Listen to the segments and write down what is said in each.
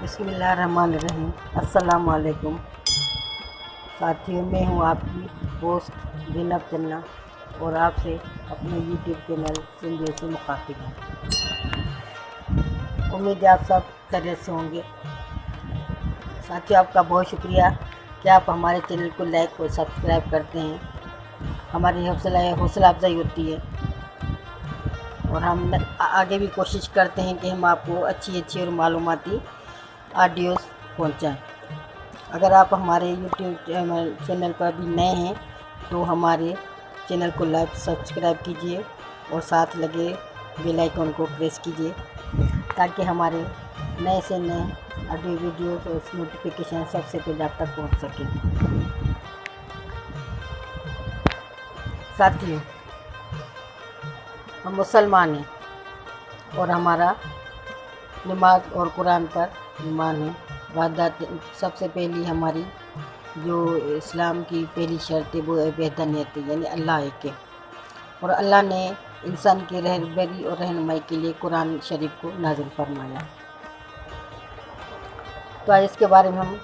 बिस्मिल्लाहिर्रहमानिर्रहीम। अस्सलाम वालेकुम साथियों, मैं हूँ आपकी होस्ट ज़ैनब जन्ना और आपसे अपने यूट्यूब चैनल सिंधियों से मुखातिब हूँ। उम्मीद है आप सब खैरियत से होंगे। साथियों, आपका बहुत शुक्रिया कि आप हमारे चैनल को लाइक और सब्सक्राइब करते हैं। हमारी हौसला अफजाई होती है और हम आगे भी कोशिश करते हैं कि हम आपको अच्छी और मालूमाती ऑडियोज़ पहुंचाएं। अगर आप हमारे यूट्यूब चैनल पर भी नए हैं तो हमारे चैनल को लाइक सब्सक्राइब कीजिए और साथ लगे बेल आइकन को प्रेस कीजिए ताकि हमारे नए से नए ऑडियो वीडियोस और नोटिफिकेशन सबसे पहले आप तक पहुंच सके। साथियों, हम मुसलमान हैं और हमारा नमाज और कुरान पर ईमान है। वादात सबसे पहली हमारी जो इस्लाम की पहली शर्त है वो है वहदानियत, यानी अल्लाह एक है। और अल्लाह ने इंसान की रहबरी और रहनुमाई के लिए कुरान शरीफ को नाज़िल फरमाया। तो आज इसके बारे में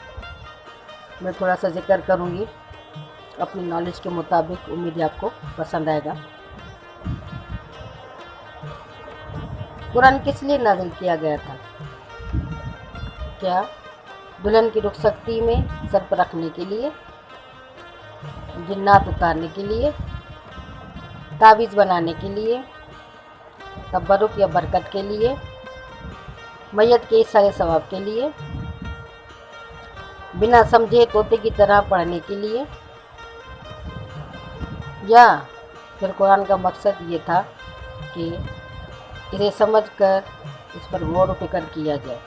मैं थोड़ा सा जिक्र करूँगी अपनी नॉलेज के मुताबिक। उम्मीद है आपको पसंद आएगा। कुरान किस लिए नाज़िल किया गया था? क्या दुल्हन की रुखसती में सर पर रखने के लिए, जिन्नात उतारने के लिए, तावीज़ बनाने के लिए, तबरुक या बरकत के लिए, मैयत के इशारे सवाब के लिए, बिना समझे तोते की तरह पढ़ने के लिए, या फिर कुरान का मकसद ये था कि इसे समझकर इस पर गौर व फिक्र किया जाए,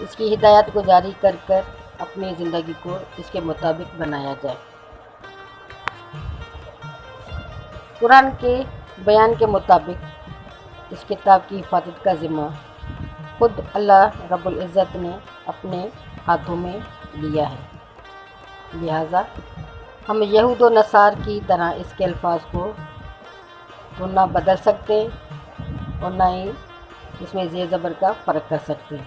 इसकी हिदायत को जारी कर अपनी ज़िंदगी को इसके मुताबिक बनाया जाए। कुरान के बयान के मुताबिक इस किताब की हिफाजत का ज़िम्मा खुद अल्लाह रब्बुल इज़्ज़त ने अपने हाथों में लिया है। लिहाजा हम यहूद व नसार की तरह इसके अल्फाज को तो ना बदल सकते और ना ही इसमें ज़ेर ज़बर का फ़र्क कर सकते,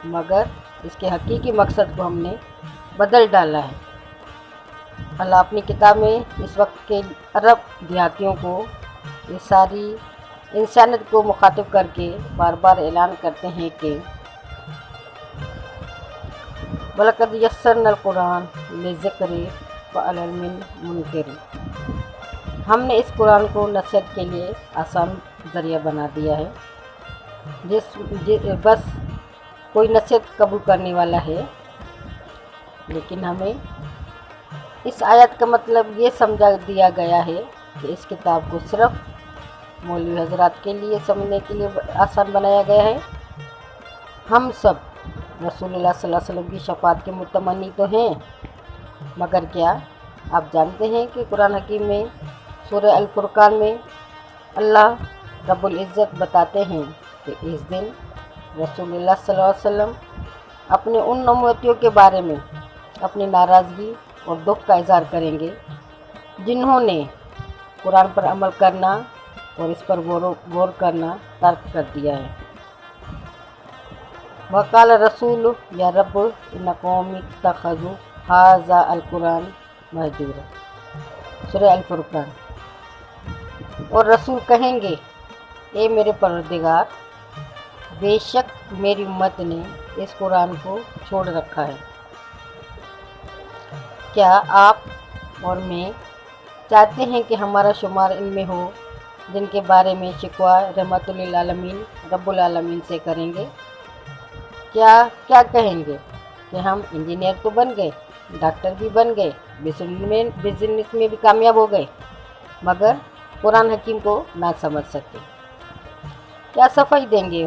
मगर इसके हकीकी मकसद को हमने बदल डाला है। अल्लाह अपनी किताब में इस वक्त के अरब देहातियों को, ये सारी इंसानियत को मुखातिब करके बार बार ऐलान करते हैं कि वलक़द यस्सरनल कुरान लिज़िक्रि फ़हल मिन मुद्दकिर। हमने इस कुरान को नसीहत के लिए आसान ज़रिया बना दिया है। बस कोई नसीहत कबूल करने वाला है। लेकिन हमें इस आयत का मतलब ये समझा दिया गया है कि इस किताब को सिर्फ मौलवी हजरात के लिए समझने के लिए आसान बनाया गया है। हम सब रसूलुल्लाह सल्लल्लाहु अलैहि वसल्लम की शफाअत के मुतमन्नी तो हैं, मगर क्या आप जानते हैं कि कुरान हकीम में सूरह अल फुरकान में अल्लाह रब्बुल इज़्ज़त बताते हैं कि इस दिन रसूलुल्लाह सल्लल्लाहु अलैहि वसल्लम अपने उन उम्मतियों के बारे में अपनी नाराज़गी और दुख का इज़हार करेंगे जिन्होंने कुरान पर अमल करना और इस पर गौर करना तर्क कर दिया है। वक़ाल रसूल या रब इन्न कौमी इत्तख़ज़ू हाज़ा अल कुरान महजूरा, सूरह अल फुरकान। और रसूल कहेंगे, ए मेरे परवरदिगार, बेशक मेरी उम्मत ने इस कुरान को छोड़ रखा है। क्या आप और मैं चाहते हैं कि हमारा शुमार इनमें हो जिनके बारे में शिकवा रहमतुल लिल आलमीन रब्बुल आलमीन से करेंगे? क्या कहेंगे कि हम इंजीनियर तो बन गए, डॉक्टर भी बन गए, बिजनेस में भी कामयाब हो गए, मगर कुरान हकीम को ना समझ सके? क्या सफाई देंगे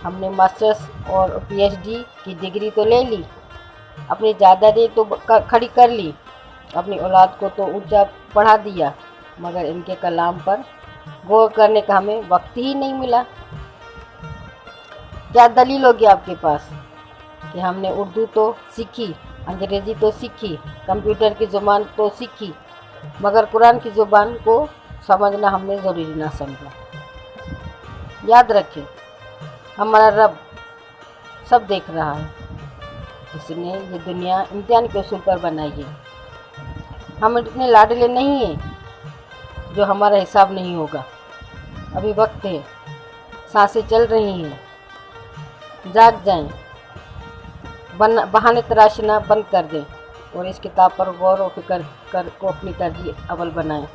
हमने मास्टर्स और पीएचडी की डिग्री तो ले ली, अपनी जायदादें तो खड़ी कर ली, अपनी औलाद को तो ऊंचा पढ़ा दिया, मगर इनके कलाम पर गौर करने का हमें वक्त ही नहीं मिला। क्या दलील होगी आपके पास कि हमने उर्दू तो सीखी, अंग्रेज़ी तो सीखी, कंप्यूटर की ज़ुबान तो सीखी, मगर कुरान की ज़ुबान को समझना हमने ज़रूरी ना समझा? याद रखें, हमारा रब सब देख रहा है। इसने ये दुनिया इम्तिहान के उसूल पर बनाई है। हम इतने लाडले नहीं हैं जो हमारा हिसाब नहीं होगा। अभी वक्त है, सांसें चल रही हैं, जाग जाएं, बहाने तराशना बंद कर दें और इस किताब पर गौर और फिक्र कर को अपनी तरजीह अव्वल बनाएं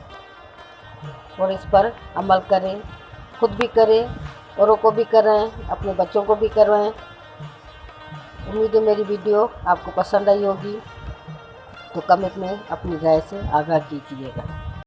और इस पर अमल करें, खुद भी करें, औरों को भी कराएं, अपने बच्चों को भी करवाएं। उम्मीद है मेरी वीडियो आपको पसंद आई होगी, तो कमेंट में अपनी राय से आगाह कीजिएगा।